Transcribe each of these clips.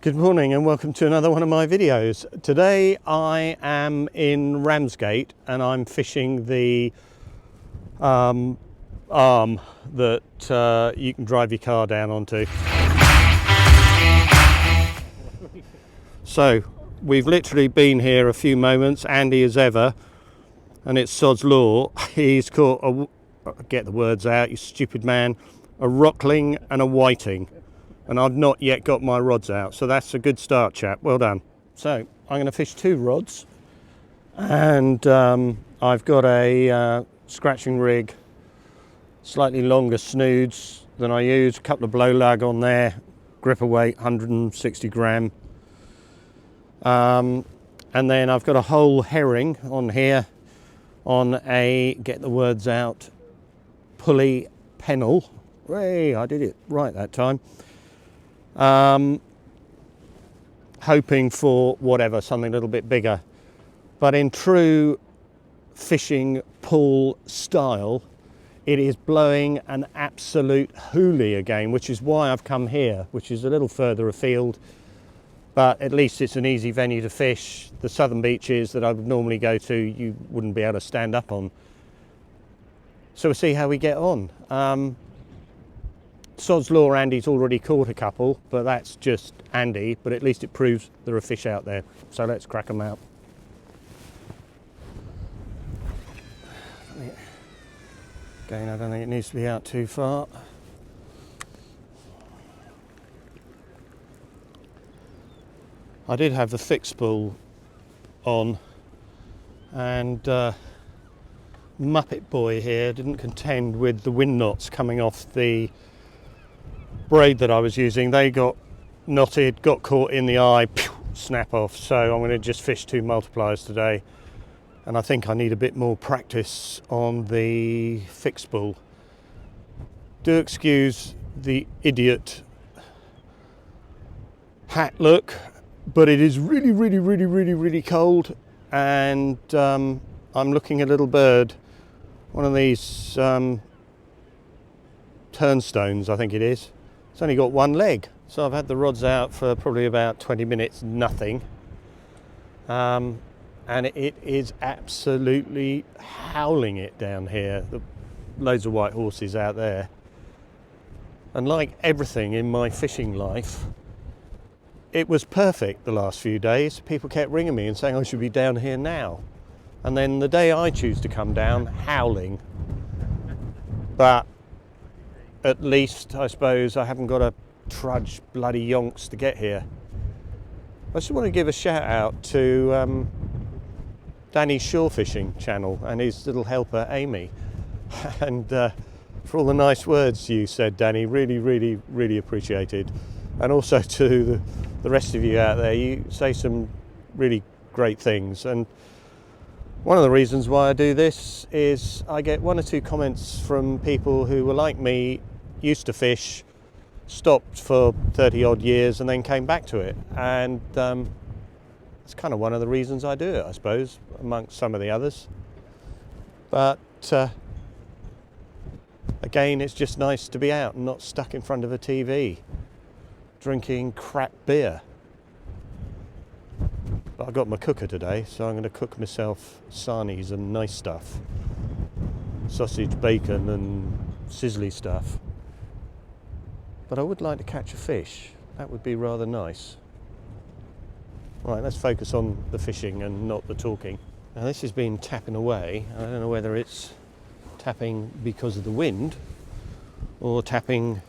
Good morning and welcome to another one of my videos. Today I am in Ramsgate and I'm fishing the arm that you can drive your car down onto. So we've literally been here a few moments, Andy as ever, and it's sod's law. He's caught get the words out, you stupid man, a Rockling and a Whiting. And I've not yet got my rods out, so that's a good start, chap. Well done. So I'm going to fish two rods, and I've got a scratching rig, slightly longer snoods than I use, a couple of blow lug on there, gripper weight 160 gram, and then I've got a whole herring on here on a, get the words out, pulley pennel. Hey, I did it right that time. Hoping for whatever, something a little bit bigger, but in true fishing pool style, it is blowing an absolute hoolie again, which is why I've come here, which is a little further afield, but at least it's an easy venue to fish. The southern beaches that I would normally go to, you wouldn't be able to stand up on. So we'll see how we get on. Sod's law, Andy's already caught a couple, but that's just Andy, but at least it proves there are fish out there. So let's crack them out. Again, I don't think it needs to be out too far. I did have the fixed spool on, and Muppet Boy here didn't contend with the wind knots coming off the braid that I was using. They got knotted, got caught in the eye, snap off. So I'm going to just fish two multipliers today, and I think I need a bit more practice on the fixed spool. Do excuse the idiot hat look, but it is really cold, and I'm looking at a little bird, one of these turnstones, I think it is. It's only got one leg, so I've had the rods out for probably about 20 minutes, nothing. And it is absolutely howling it down here. Loads of white horses out there. And like everything in my fishing life, it was perfect the last few days. People kept ringing me and saying I should be down here now. And then the day I choose to come down, howling. But at least, I suppose, I haven't got to trudge bloody yonks to get here. I just want to give a shout out to Danny's shore fishing channel and his little helper Amy, and for all the nice words you said, Danny, really appreciated. And also to the rest of you out there, you say some really great things, and one of the reasons why I do this is I get one or two comments from people who were like me, used to fish, stopped for 30 odd years and then came back to it. And it's kind of one of the reasons I do it, I suppose, amongst some of the others. But again, it's just nice to be out and not stuck in front of a TV, drinking crap beer. But I got my cooker today, so I'm going to cook myself sarnies and nice stuff. Sausage, bacon and sizzly stuff. But I would like to catch a fish. That would be rather nice. Right, let's focus on the fishing and not the talking. Now this has been tapping away. I don't know whether it's tapping because of the wind or tapping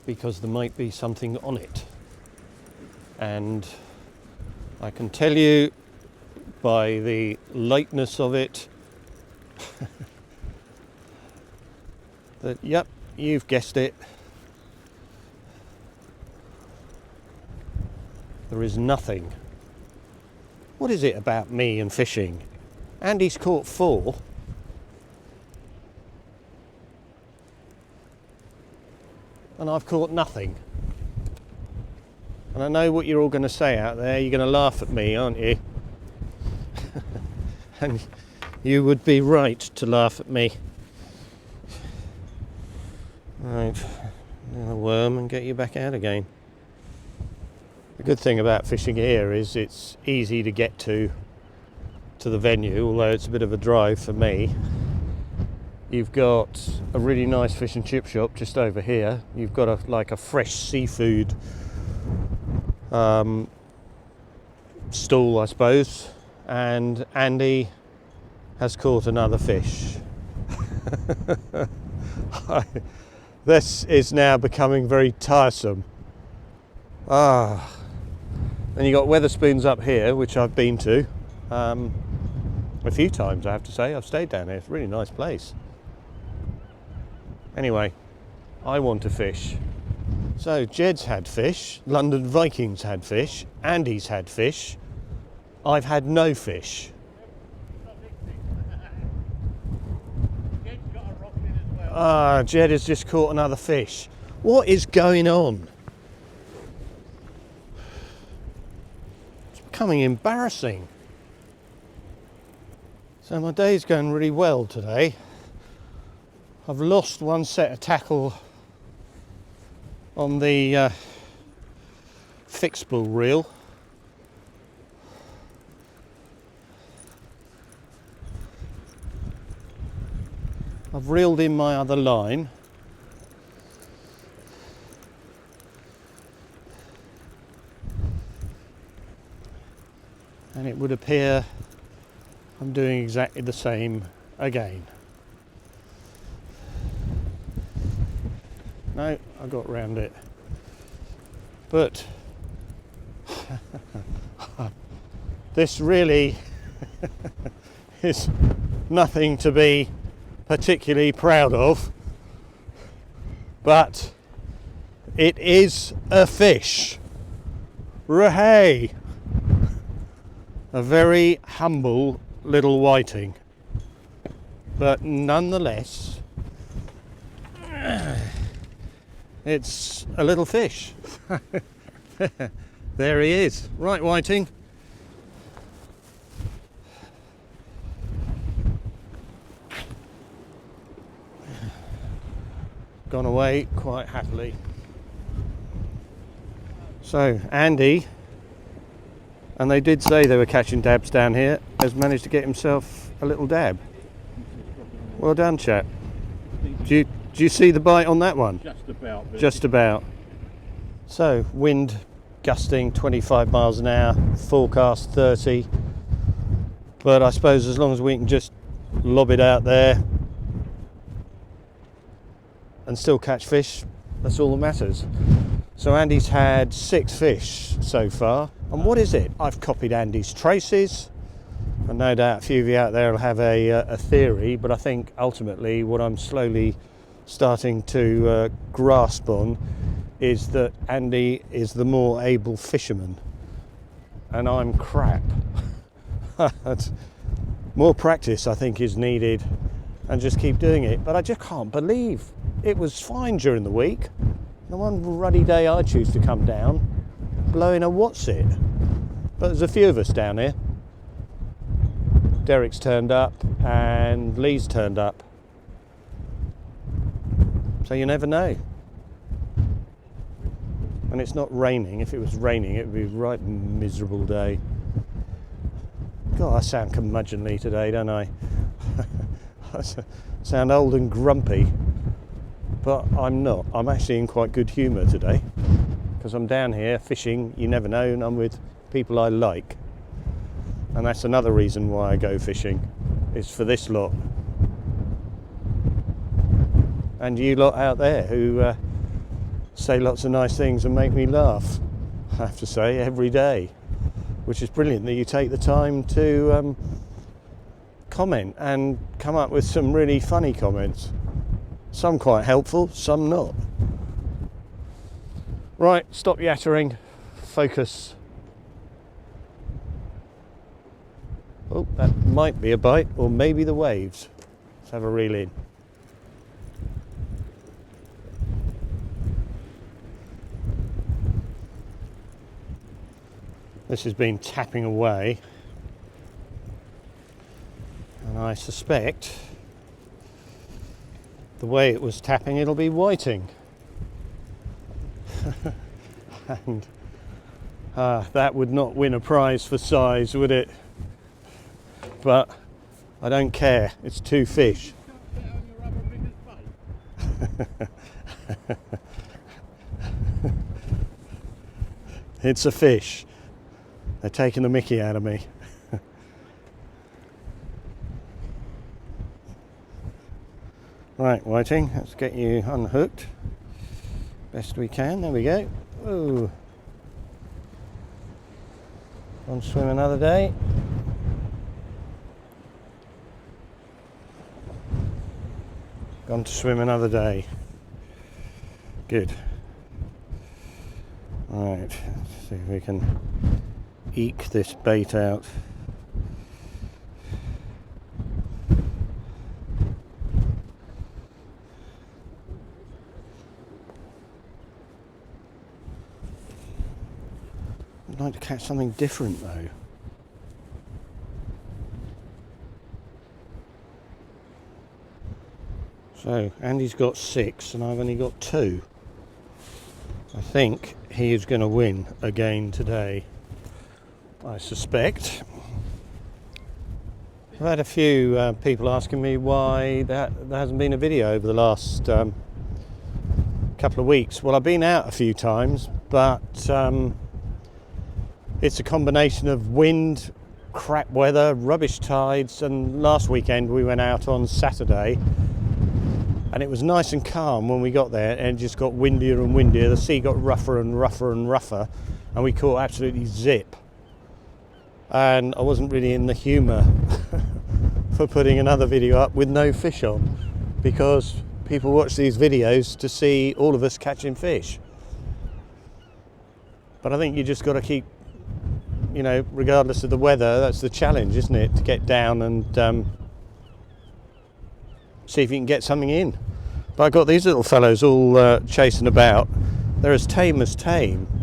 because there might be something on it. And I can tell you by the lightness of it that, yep, you've guessed it. There is nothing. What is it about me and fishing? Andy's caught 4. And I've caught nothing. And I know what you're all going to say out there. You're going to laugh at me, aren't you? And you would be right to laugh at me. Right, a worm and get you back out again. The good thing about fishing here is it's easy to get to the venue, although it's a bit of a drive for me. You've got a really nice fish and chip shop just over here. You've got a fresh seafood stall, I suppose, and Andy has caught another fish. This is now becoming very tiresome. Then you got Wetherspoons up here, which I've been to a few times, I have to say. I've stayed down here. It's a really nice place. Anyway, I want to fish. So Jed's had fish, London Vikings had fish, Andy's had fish. I've had no fish. Jed has just caught another fish. What is going on? It's becoming embarrassing. So my day's going really well today. I've lost one set of tackle on the fixable reel. I've reeled in my other line. And it would appear I'm doing exactly the same again. No, I got round it. But this really is nothing to be particularly proud of, but it is a fish. Rahey! A very humble little whiting, but nonetheless it's a little fish. There he is. Right, whiting. Gone away quite happily. So Andy, and they did say they were catching dabs down here, has managed to get himself a little dab. Well done, chap. Do you see the bite on that one? Just about. Really. Just about. So wind gusting 25 miles an hour, forecast 30. But I suppose as long as we can just lob it out there and still catch fish, that's all that matters. So Andy's had 6 fish so far. And what is it? I've copied Andy's traces. And no doubt a few of you out there will have a theory, but I think ultimately what I'm slowly starting to grasp on is that Andy is the more able fisherman and I'm crap. More practice I think is needed, and just keep doing it. But I just can't believe it was fine during the week. The one ruddy day I choose to come down, blowing a what's it. But there's a few of us down here. Derek's turned up and Lee's turned up. So you never know. And it's not raining. If it was raining, it would be a right miserable day. God, I sound curmudgeonly today, don't I? I sound old and grumpy. But I'm not. I'm actually in quite good humour today. Because I'm down here fishing, you never know, and I'm with people I like. And that's another reason why I go fishing, is for this lot. And you lot out there who say lots of nice things and make me laugh, I have to say, every day. Which is brilliant that you take the time to comment and come up with some really funny comments. Some quite helpful, some not. Right, stop yattering, focus. Oh, that might be a bite, or maybe the waves. Let's have a reel in. This has been tapping away, and I suspect the way it was tapping it'll be whiting. And That would not win a prize for size, would it? But I don't care, it's 2 fish. It's a fish. They're taking the mickey out of me. Right, Whiting, let's get you unhooked. Best we can, there we go. Ooh. On swim another day. Gone to swim another day. Good. Right, let's see if we can eke this bait out. I'd like to catch something different though. So Andy's got 6 and I've only got 2. I think he is going to win again today, I suspect. I've had a few people asking me why there hasn't been a video over the last couple of weeks. Well, I've been out a few times, but it's a combination of wind, crap weather, rubbish tides, and last weekend we went out on Saturday and it was nice and calm when we got there, and it just got windier and windier. The sea got rougher and rougher and rougher, and we caught absolutely zip. And I wasn't really in the humour for putting another video up with no fish on, because people watch these videos to see all of us catching fish. But I think you just got to keep, you know, regardless of the weather, that's the challenge, isn't it? To get down and see if you can get something in. But I've got these little fellows all chasing about. They're as tame.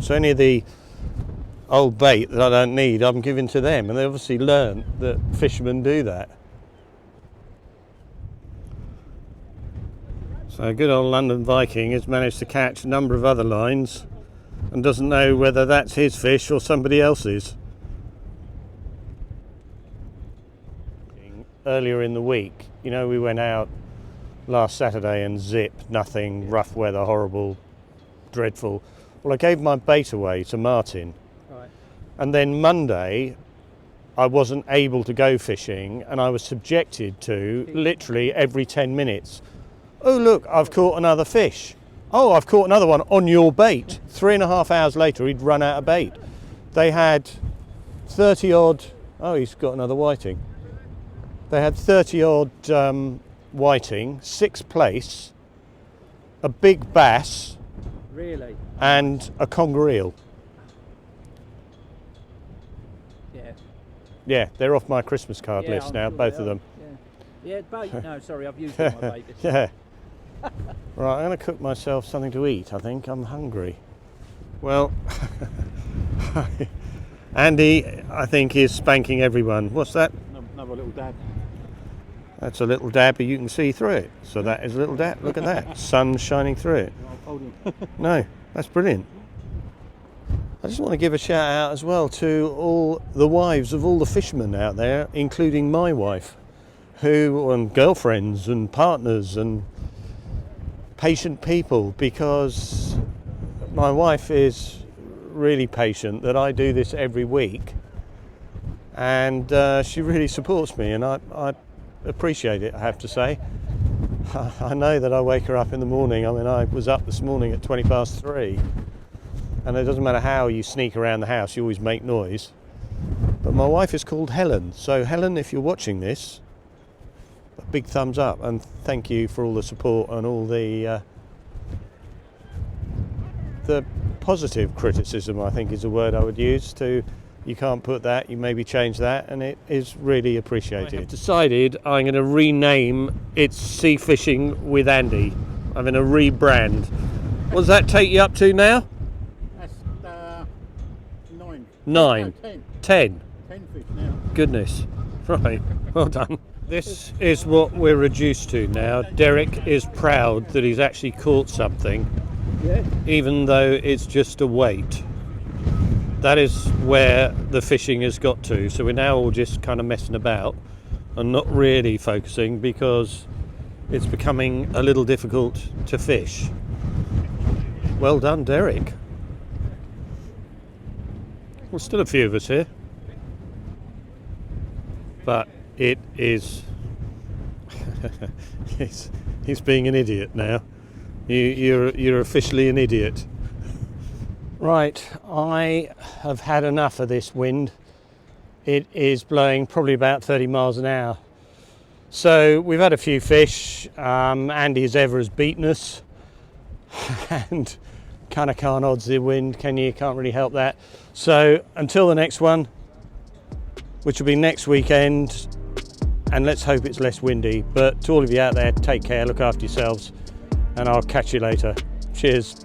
So any of the old bait that I don't need, I'm giving to them. And they obviously learned that fishermen do that. So good old London Viking has managed to catch a number of other lines and doesn't know whether that's his fish or somebody else's. Earlier in the week, you know, we went out last Saturday and zip, nothing, rough weather, horrible, dreadful. Well, I gave my bait away to Martin. Right. And then Monday I wasn't able to go fishing, and I was subjected to literally every 10 minutes. Oh look, I've caught another fish. Oh, I've caught another one on your bait. 3.5 hours later he'd run out of bait. They had 30 odd, oh, he's got another whiting. They had 30 odd whiting, 6 plaice, a big bass, really, and a conger eel. Yeah, they're off my Christmas card list now, both of them. Yeah, bait. No, sorry, I've used all my bait. Yeah. Right, I'm going to cook myself something to eat. I think I'm hungry. Well, Andy, I think, is spanking everyone. What's that? Another little dab. That's a little dab, but you can see through it. So that is a little dab. Look at that. Sun shining through it. No, that's brilliant. I just want to give a shout out as well to all the wives of all the fishermen out there, including my wife, and girlfriends and partners and patient people, because my wife is really patient that I do this every week, and she really supports me, and I appreciate it, I have to say. I know that I wake her up in the morning. I mean, I was up this morning at 3:20, and it doesn't matter how you sneak around the house, you always make noise. But my wife is called Helen, so Helen, if you're watching this, a big thumbs up, and thank you for all the support and all the positive criticism, I think is a word I would use. To you can't put that, you maybe change that, and it is really appreciated. I have decided I'm going to rename it Sea Fishing with Andy. I'm going to rebrand. What does that take you up to now? That's 9. 9. No, 10. 10. 10 fish now. Goodness. Right, well done. This is what we're reduced to now. Derek is proud that he's actually caught something, even though it's just a weight. that is where the fishing has got to. So we're now all just kind of messing about and not really focusing because it's becoming a little difficult to fish. Well done, Derek. Well, still a few of us here, but it is he's being an idiot now. You're officially an idiot. Right, I have had enough of this wind. It is blowing probably about 30 miles an hour. So we've had a few fish. Andy as ever has beaten us and kind of can't odds the wind, can you? Can't really help that. So until the next one, which will be next weekend, and let's hope it's less windy. But to all of you out there, take care, look after yourselves, and I'll catch you later. Cheers.